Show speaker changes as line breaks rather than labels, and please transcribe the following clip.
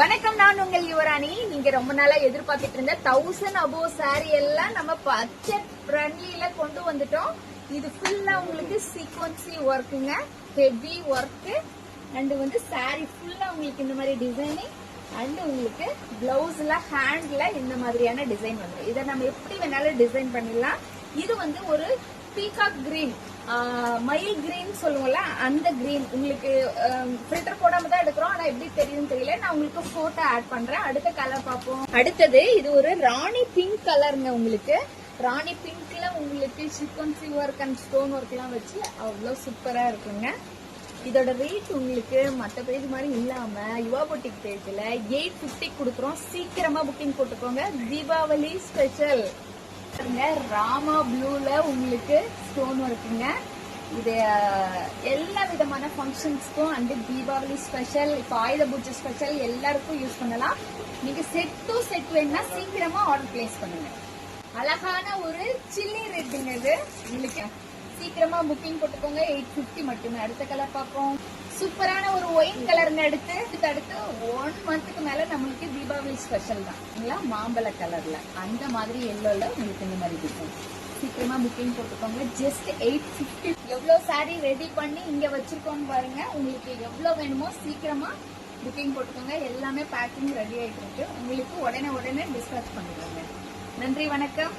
வணக்கம், நான் உங்கள் யுவராணி. நீங்க ரொம்ப நாளா எதிர்பார்த்துட்டு இருந்த 1000 above saree எல்லாம் நம்ம பட்ஜெட் ஃப்ரெண்ட்லில கொண்டு வந்துட்டோம். இது ஃபுல்லா உங்களுக்கு சீக்வன்சி ஒர்க்குங்க, ஹெவி ஒர்க். அண்ட் வந்து saree ஃபுல்லா உங்களுக்கு இந்த மாதிரி டிசைனிங் அண்ட் உங்களுக்கு பிளவுஸ்ல ஹேண்ட்ல இந்த மாதிரியான டிசைன் வந்துடும். இதை நம்ம எப்படி வேணாலும் டிசைன் பண்ணிடலாம். இது வந்து ஒரு பீகாக் கிரீன், மயில் கிரீன் சொல்லுவோம்ல, அந்த கிரீன் உங்களுக்கு ஃபில்டர் போடாம தான் எடுக்கிறோம். ஆனா எப்படி தெரியும் தெரியல. நான் உங்களுக்கு போட்டோ ஆட் பண்றேன். அடுத்த கலர் பார்ப்போம். அடுத்தது இது ஒரு ராணி பிங்க் கலருங்க. உங்களுக்கு ராணி பிங்க்ல உங்களுக்கு சீக்வன்சி ஒர்க் அண்ட் ஸ்டோன் ஒர்க் எல்லாம் வச்சு அவ்வளவு சூப்பரா இருக்குங்க. இதோட ரேட் உங்களுக்கு மற்ற பேஜ் மாதிரி இல்லாம யுவா பொட்டிக் பேஜ்ல 850 கொடுக்குறோம். சீக்கிரமா புக்கிங் போட்டுக்கோங்க. தீபாவளி ஸ்பெஷல் ராமா ப்ளூல உங்களுக்கு ஸ்டோன் ஒர்க்குங்க. இது எல்லா விதமான ஃபங்க்ஷன்ஸ்க்கும் அண்ட் தீபாவளி ஸ்பெஷல், இப்போ ஆயுத பூஜை ஸ்பெஷல் எல்லாருக்கும் யூஸ் பண்ணலாம். நீங்க செட் டு செட் வேணும்னா சீக்கிரமா ஆர்டர் பிளேஸ் பண்ணுங்க. அழகான ஒரு சில்லி ரெட்டுங்க. இது உங்களுக்கு சீக்கிரமா புக்கிங் போட்டுக்கோங்க. 850 மட்டுமே. அடுத்த கலர் பார்ப்போம். சூப்பரான ஒரு ஒயின் கலருங்க. அடுத்து 1 மந்த்துக்கு மேல நம்மளுக்கு தீபாவளி ஸ்பெஷல் தான். மாம்பழ கலர்ல அந்த மாதிரி எல்லோல உங்களுக்கு இந்த மாதிரி இருக்கும். சீக்கிரமா புக்கிங் போட்டுக்கோங்க. ஜஸ்ட் 850. எவ்வளவு சாரி ரெடி பண்ணி இங்க வச்சிருக்கோம் பாருங்க. உங்களுக்கு எவ்வளவு வேணுமோ சீக்கிரமா புக்கிங் போட்டுக்கோங்க. எல்லாமே பேக்கிங் ரெடி ஆயிட்டு இருக்கு. உங்களுக்கு உடனே டிஸ்பேச் பண்ணிடுவாங்க. நன்றி, வணக்கம்.